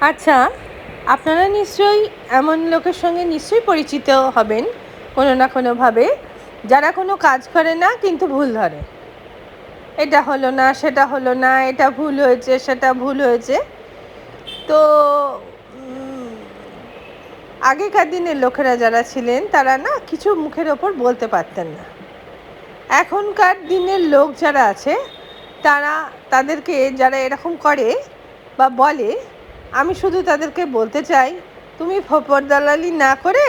আচ্ছা, আপনারা নিশ্চয়ই এমন লোকের সঙ্গে নিশ্চয়ই পরিচিত হবেন কোনো না কোনোভাবে, যারা কোনো কাজ করে না কিন্তু ভুল ধরে। এটা হলো না, সেটা হলো না, এটা ভুল হয়েছে, সেটা ভুল হয়েছে। তো উম, আগেকার দিনের লোকেরা যারা ছিলেন তারা না কিছু মুখের ওপর বলতে পারতেন না। এখনকার দিনের লোক যারা আছে তারা তাদেরকে যারা এরকম করে বা বলে, আমি শুধু তাদেরকে বলতে চাই, তুমি ফোঁপর দালালি না করে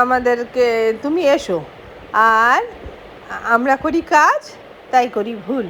আমাদেরকে তুমি এসো, আর আমরা করি কাজ, তাই করি ভুল।